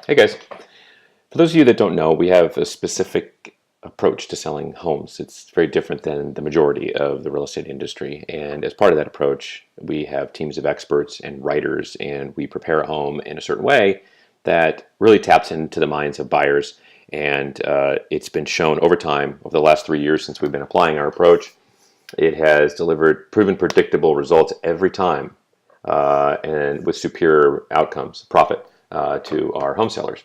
Hey guys, for those of you that don't know, we have a specific approach to selling homes. It's very different than the majority of the real estate industry. And as part of that approach, we have teams of experts and writers, and we prepare a home in a certain way that really taps into the minds of buyers. And it's been shown over time, over the last 3 years since we've been applying our approach, it has delivered proven predictable results every time and with superior outcomes, profit to our home sellers.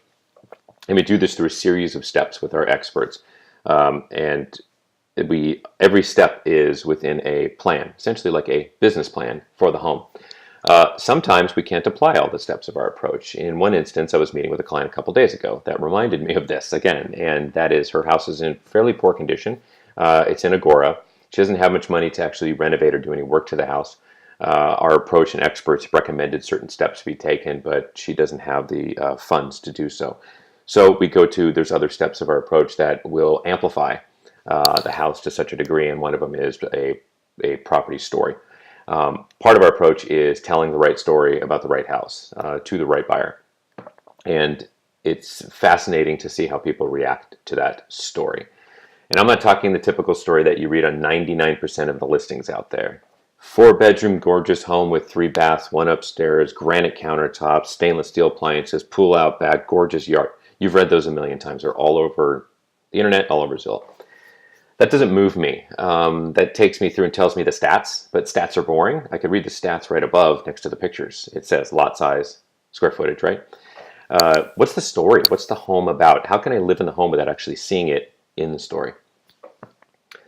And we do this through a series of steps with our experts. And every step is within a plan, essentially like a business plan for the home. Sometimes we can't apply all the steps of our approach. In one instance, I was meeting with a client a couple days ago that reminded me of this again, and that is her house is in fairly poor condition. It's in Agora. She doesn't have much money to actually renovate or do any work to the house. Our approach and experts recommended certain steps be taken, but she doesn't have the funds to do so. So we go to, there's other steps of our approach that will amplify the house to such a degree, and one of them is a property story. Part of our approach is telling the right story about the right house to the right buyer. And it's fascinating to see how people react to that story. And I'm not talking the typical story that you read on 99% of the listings out there. 4-bedroom gorgeous home with 3 baths, 1 upstairs, granite countertops, stainless steel appliances, pool out back, gorgeous yard. You've read those a million times. They're all over the internet, all over Zillow. That doesn't move me. That takes me through and tells me the stats, but stats are boring. I could read the stats right above next to the pictures. It says lot size, square footage, right? What's the story? What's the home about? How can I live in the home without actually seeing it in the story?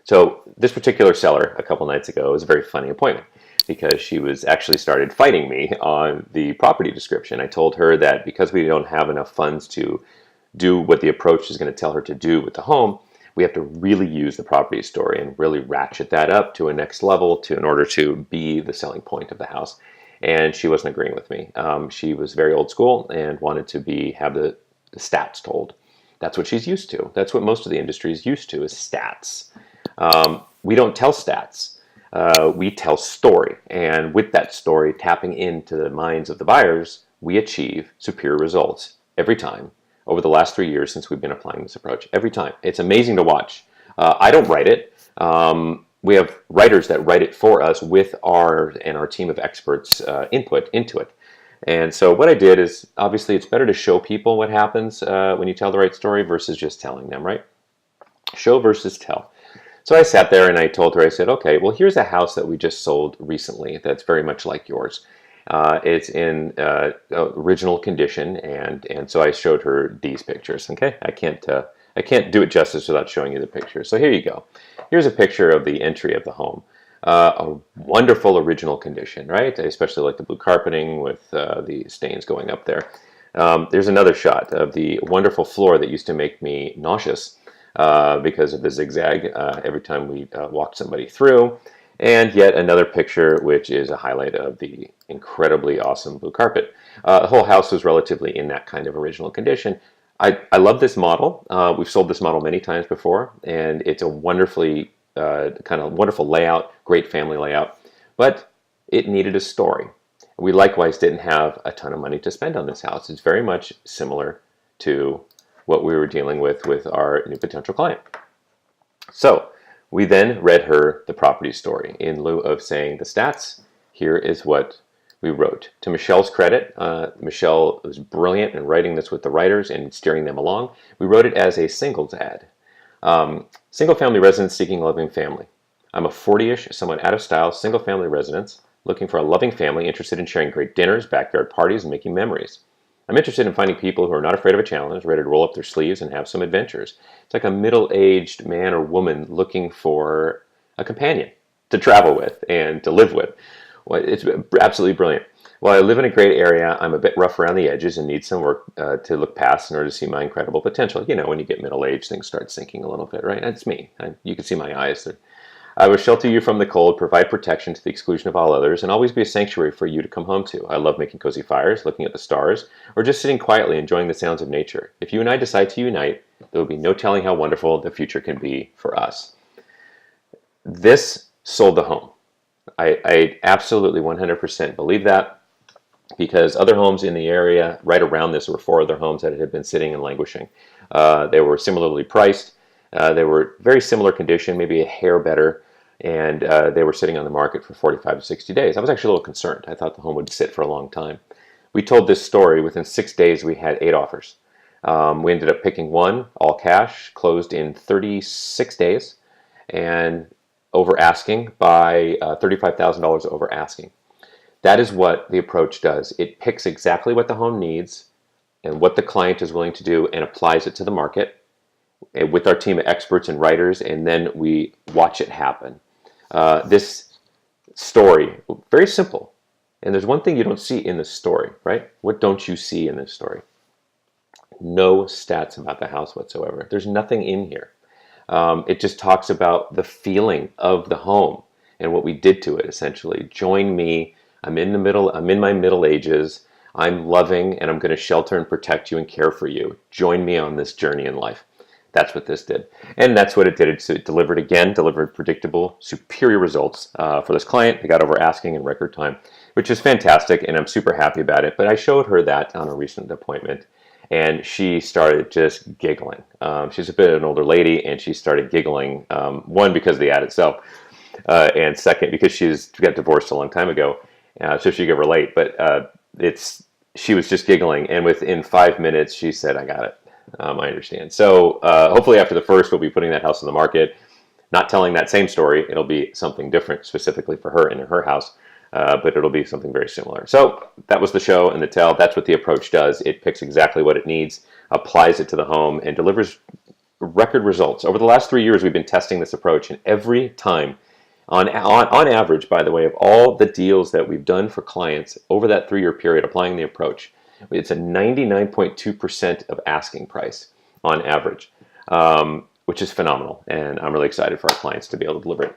So this particular seller a couple nights ago was a very funny appointment because she was actually started fighting me on the property description. I told her that because we don't have enough funds to do what the approach is going to tell her to do with the home, we have to really use the property story and really ratchet that up to a next level in order to be the selling point of the house. And she wasn't agreeing with me. She was very old school and wanted to have the stats told. That's what she's used to. That's what most of the industry is used to, is stats. We don't tell stats. We tell story. And with that story, tapping into the minds of the buyers, we achieve superior results every time over the last 3 years since we've been applying this approach. Every time. It's amazing to watch. I don't write it. We have writers that write it for us with our team of experts input into it. And so what I did is, obviously, it's better to show people what happens when you tell the right story versus just telling them, right? Show versus tell. So I sat there and I told her, I said, okay, well, here's a house that we just sold recently that's very much like yours. It's in original condition, and so I showed her these pictures. Okay, I can't do it justice without showing you the pictures. So here you go. Here's a picture of the entry of the home. A wonderful original condition, right? I especially like the blue carpeting with the stains going up there. There's another shot of the wonderful floor that used to make me nauseous because of the zigzag every time we walked somebody through. And yet another picture, which is a highlight of the incredibly awesome blue carpet. The whole house was relatively in that kind of original condition. I love this model. We've sold this model many times before, and it's a wonderfully wonderful layout, great family layout, but it needed a story. We likewise didn't have a ton of money to spend on this house. It's very much similar to what we were dealing with our new potential client. So we then read her the property story. In lieu of saying the stats, here is what we wrote. To Michelle's credit, Michelle was brilliant in writing this with the writers and steering them along. We wrote it as a singles ad. Single-family residence seeking a loving family. I'm a 40-ish, somewhat out-of-style, single-family residence looking for a loving family interested in sharing great dinners, backyard parties, and making memories. I'm interested in finding people who are not afraid of a challenge, ready to roll up their sleeves and have some adventures. It's like a middle-aged man or woman looking for a companion to travel with and to live with. Well, it's absolutely brilliant. While I live in a great area, I'm a bit rough around the edges and need some work to look past in order to see my incredible potential. You know, when you get middle-aged, things start sinking a little bit, right? That's me. You can see my eyes. I will shelter you from the cold, provide protection to the exclusion of all others, and always be a sanctuary for you to come home to. I love making cozy fires, looking at the stars, or just sitting quietly enjoying the sounds of nature. If you and I decide to unite, there will be no telling how wonderful the future can be for us. This sold the home. I absolutely 100% believe that. because other homes in the area right around this were 4 other homes that had been sitting and languishing. They were similarly priced. They were very similar condition, maybe a hair better, and they were sitting on the market for 45 to 60 days. I was actually a little concerned. I thought the home would sit for a long time. We told this story. Within 6 days, we had 8 offers. We ended up picking one, all cash, closed in 36 days, and over asking by $35,000 over asking. That is what the approach does. It picks exactly what the home needs and what the client is willing to do and applies it to the market with our team of experts and writers, and then we watch it happen. This story, very simple. And there's one thing you don't see in this story, right? What don't you see in this story? No stats about the house whatsoever. There's nothing in here. It just talks about the feeling of the home and what we did to it, essentially. Join me. I'm in my middle ages. I'm loving, and I'm going to shelter and protect you and care for you. Join me on this journey in life. That's what this did. And that's what it did. It delivered predictable, superior results for this client. They got over asking in record time, which is fantastic, and I'm super happy about it. But I showed her that on a recent appointment, and she started just giggling. She's a bit of an older lady, and she started giggling, one, because of the ad itself, and second, because she got divorced a long time ago. So she could relate, but she was just giggling, and within 5 minutes, she said, "I got it. I understand." So hopefully after the first, we'll be putting that house on the market, not telling that same story. It'll be something different specifically for her and in her house, but it'll be something very similar. So that was the show and the tell. That's what the approach does. It picks exactly what it needs, applies it to the home, and delivers record results. Over the last 3 years, we've been testing this approach, and every time, on average, by the way, of all the deals that we've done for clients over that 3-year period applying the approach, it's a 99.2% of asking price on average, which is phenomenal. And I'm really excited for our clients to be able to deliver it.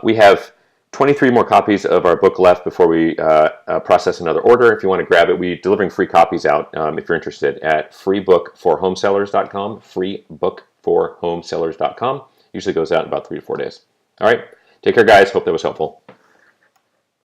We have 23 more copies of our book left before we process another order. If you want to grab it, we're delivering free copies out if you're interested at freebookforhomesellers.com, freebookforhomesellers.com. Usually goes out in about 3 to 4 days. All right. Take care, guys. Hope that was helpful.